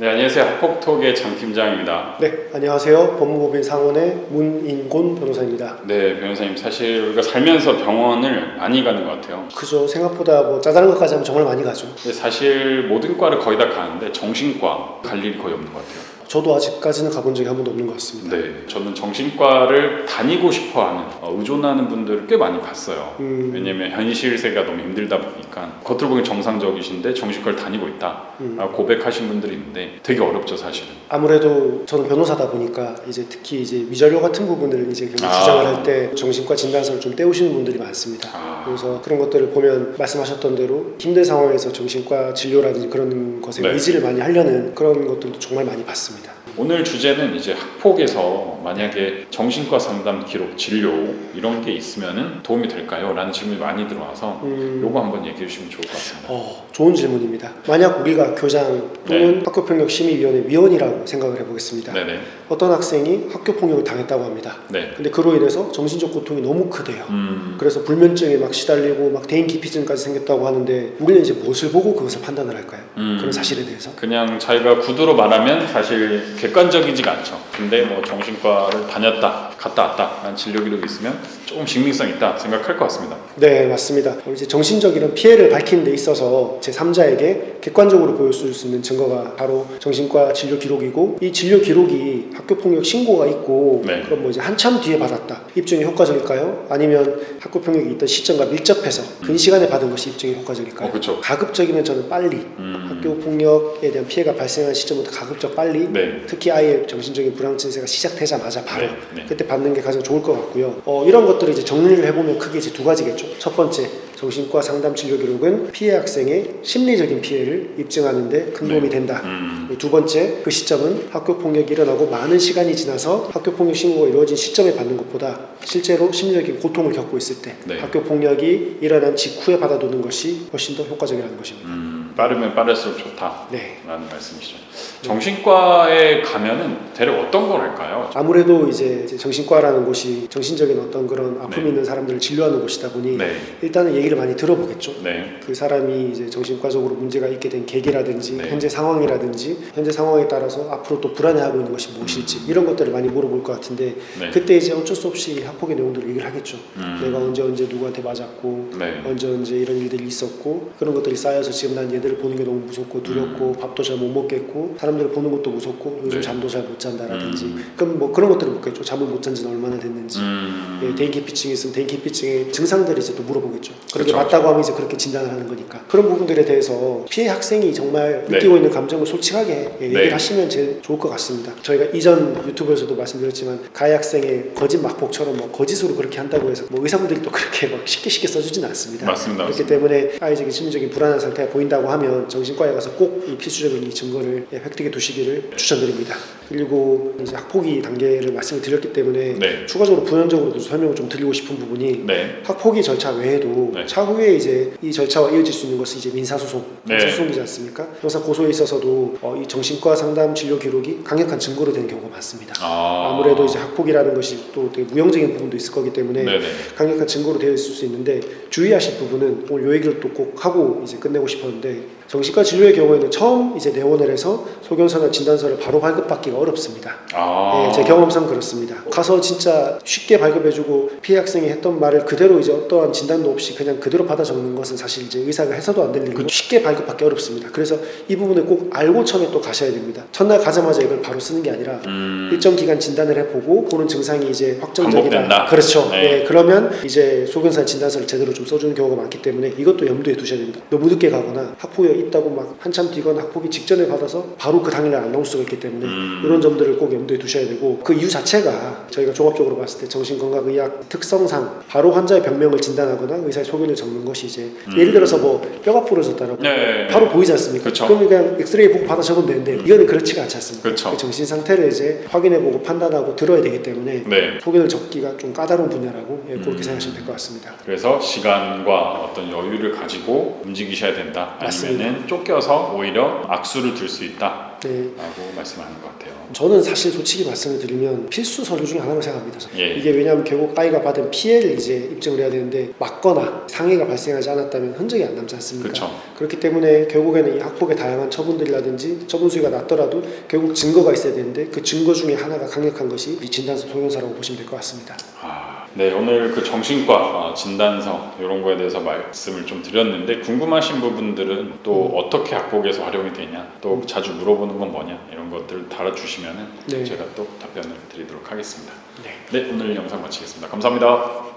네, 안녕하세요. 학폭톡의 장 팀장입니다. 네, 안녕하세요. 법무법인 상원의 문인곤 변호사입니다. 네, 변호사님, 사실 우리가 살면서 병원을 많이 가는 것 같아요. 그죠. 생각보다 뭐 짜잘한 것까지 하면 정말 많이 가죠. 근데 사실 모든 과를 거의 다 가는데 정신과 갈 일이 거의 없는 것 같아요. 저도 아직까지는 가본 적이 한 번도 없는 것 같습니다. 네, 저는 정신과를 다니고 싶어하는, 의존하는 분들을 꽤 많이 봤어요. 왜냐면 현실 세계가 너무 힘들다 보니까 겉으로 보기엔 정상적이신데 정신과를 다니고 있다 고백하신 분들이 있는데 되게 어렵죠, 사실은. 아무래도 저는 변호사다 보니까 이제 특히 이제 위자료 같은 부분을 이제 주장을 할 때 정신과 진단서를 좀 떼우시는 분들이 많습니다. 그래서 그런 것들을 보면 말씀하셨던 대로 힘든 상황에서 정신과 진료라든지 그런 것에 의지를 많이 하려는 그런 것들도 정말 많이 봤습니다. 오늘 주제는 이제 학폭에서 만약에 정신과 상담 기록, 진료 이런 게 있으면은 도움이 될까요? 라는 질문이 많이 들어와서 요거 한번 얘기해 주시면 좋을 것 같습니다. 좋은 질문입니다. 만약 우리가 교장 또는 학교폭력심의위원회 위원이라고 생각을 해보겠습니다. 네네. 어떤 학생이 학교폭력을 당했다고 합니다. 네. 근데 그로 인해서 정신적 고통이 너무 크대요. 그래서 불면증에 막 시달리고 막 대인기피증까지 생겼다고 하는데 우리는 이제 무엇을 보고 그것을 판단을 할까요? 그런 사실에 대해서? 그냥 자기가 구두로 말하면 사실 객관적이지가 않죠. 근데 뭐 정신과를 다녔다, 갔다 왔다 라는 진료 기록이 있으면 조금 신빙성 있다 생각할 것 같습니다. 네, 맞습니다. 이제 정신적 이런 피해를 밝히는 데 있어서 제3자에게 객관적으로 보여줄 수 있는 증거가 바로 정신과 진료 기록이고, 이 진료 기록이 학교폭력 신고가 있고 그럼 뭐 이제 한참 뒤에 받았다. 입증이 효과적일까요? 아니면 학교폭력이 있던 시점과 밀접해서 근 시간에 받은 것이 입증이 효과적일까요? 그렇죠. 가급적이면 저는 빨리 학교폭력에 대한 피해가 발생한 시점부터 가급적 빨리 특히 아이의 정신적인 불안 증세가 시작되자마자 바로 그때 받는 게 가장 좋을 것 같고요. 이런 것들을 이제 정리를 해보면 크게 이제 두 가지겠죠. 첫 번째, 정신과 상담 진료 기록은 피해 학생의 심리적인 피해를 입증하는 데 큰 도움이 된다. 두 번째, 그 시점은 학교폭력이 일어나고 많은 시간이 지나서 학교폭력 신고가 이루어진 시점에 받는 것보다 실제로 심리적인 고통을 겪고 있을 때 학교폭력이 일어난 직후에 받아두는 것이 훨씬 더 효과적이라는 것입니다. 빠르면 빠를수록 좋다라는 말씀이시죠. 정신과에 가면은 대략 어떤 걸 할까요? 아무래도 이제 정신과라는 곳이 정신적인 어떤 그런 아픔이 있는 사람들을 진료하는 곳이다 보니 일단은 얘기를 많이 들어보겠죠. 그 사람이 이제 정신과적으로 문제가 있게 된 계기라든지 현재 상황이라든지 현재 상황에 따라서 앞으로 또 불안해하고 있는 것이 무엇일지 이런 것들을 많이 물어볼 것 같은데 그때 이제 어쩔 수 없이 학폭의 내용들을 얘기를 하겠죠. 내가 언제 누구한테 맞았고 언제 이런 일들이 있었고 그런 것들이 쌓여서 지금 난 얘들을 보는 게 너무 무섭고 두렵고 밥도 잘 못 먹겠고 사람들을 보는 것도 무섭고 요즘 잠도 잘 못 잔다라든지 그럼 뭐 그런 것들을 묻겠죠. 잠을 못 잔 지는 얼마나 됐는지 대인기피증이 있으면 대인기피증의 증상들을 이제 또 물어보겠죠. 그렇게 맞다고 하면 이제 그렇게 진단을 하는 거니까 그런 부분들에 대해서 피해 학생이 정말 느끼고 있는 감정을 솔직하게 얘기를 하시면 제일 좋을 것 같습니다. 저희가 이전 유튜브에서도 말씀드렸지만 가해 학생의 거짓 막폭처럼 뭐 거짓으로 그렇게 한다고 해서 뭐 의사분들이 또 그렇게 막 쉽게 써주지는 않습니다. 맞습니다. 그렇기 때문에 아이적인 심리적인 불안한 상태가 보인다고 하면 정신과에 가서 꼭 이 필수적인 이 증거를 획득해 두시기를 추천드립니다. 그리고 이제 학폭위 단계를 말씀을 드렸기 때문에 추가적으로 부연적으로도 설명을 좀 드리고 싶은 부분이 학폭위 절차 외에도 차후에 이제 이 절차와 이어질 수 있는 것이 이제 민사소송이지 않습니까? 형사 고소에 있어서도 이 정신과 상담 진료 기록이 강력한 증거로 되는 경우가 많습니다. 아무래도 이제 학폭이라는 것이 또 되게 무형적인 부분도 있을 거기 때문에 강력한 증거로 되어 있을 수 있는데 주의하실 부분은 오늘 요 얘기를 또 꼭 하고 이제 끝내고 싶었는데 정신과 진료의 경우에는 처음 이제 내원을 해서 소견서나 진단서를 바로 발급받기가 어렵습니다. 제 경험상 그렇습니다. 가서 진짜 쉽게 발급해주고 피해 학생이 했던 말을 그대로 이제 어떠한 진단도 없이 그냥 그대로 받아 적는 것은 사실 이제 의사가 해서도 안 될 일이고 쉽게 발급받기 어렵습니다. 그래서 이 부분을 꼭 알고 처음에 또 가셔야 됩니다. 첫날 가자마자 이걸 바로 쓰는 게 아니라 일정 기간 진단을 해보고 그런 증상이 이제 확정적이다. 그렇죠. 그러면 이제 소견서 진단서를 제대로 좀 써주는 경우가 많기 때문에 이것도 염두에 두셔야 됩니다. 너무 늦게 가거나 학폭이 있다고 막 한참 뒤거나 학폭이 직전에 받아서 바로 그 당일날 안 나올 수가 있기 때문에 이런 점들을 꼭 염두에 두셔야 되고 그 이유 자체가 저희가 종합적으로 봤을 때 정신건강의학 특성상 바로 환자의 병명을 진단하거나 의사의 소견을 적는 것이 이제 예를 들어서 뭐 뼈가 부러졌다라고 바로 보이지 않습니까? 그럼 그냥 엑스레이 보고 받아 적으면 되는데 이거는 그렇지가 않지 않습니까? 그 정신 상태를 이제 확인해보고 판단하고 들어야 되기 때문에 소견을 적기가 좀 까다로운 분야라고 그렇게 생각하시면 될 것 같습니다. 그래서 시간과 어떤 여유를 가지고 움직이셔야 된다. 아니면은 나머지는 쫓겨서 오히려 악수를 둘 수 있다 네. 라고 말씀하는 것 같아요. 저는 사실 솔직히 말씀을 드리면 필수 서류 중에 하나로 생각합니다. 예. 이게 왜냐하면 결국 아이가 받은 피해를 이제 입증을 해야 되는데 맞거나 상해가 발생하지 않았다면 흔적이 안 남지 않습니까? 그쵸. 그렇기 때문에 결국에는 이 학폭의 다양한 처분들이라든지 처분 수위가 낮더라도 결국 증거가 있어야 되는데 그 증거 중에 하나가 강력한 것이 이 진단서 소견서라고 보시면 될 것 같습니다. 네, 오늘 그 정신과 진단서 이런 거에 대해서 말씀을 좀 드렸는데 궁금하신 부분들은 또 어떻게 학폭에서 활용이 되냐, 또 자주 물어보는 건 뭐냐 이런 것들을 달아주시면은 네. 제가 또 답변을 드리도록 하겠습니다. 네. 네, 오늘 영상 마치겠습니다. 감사합니다.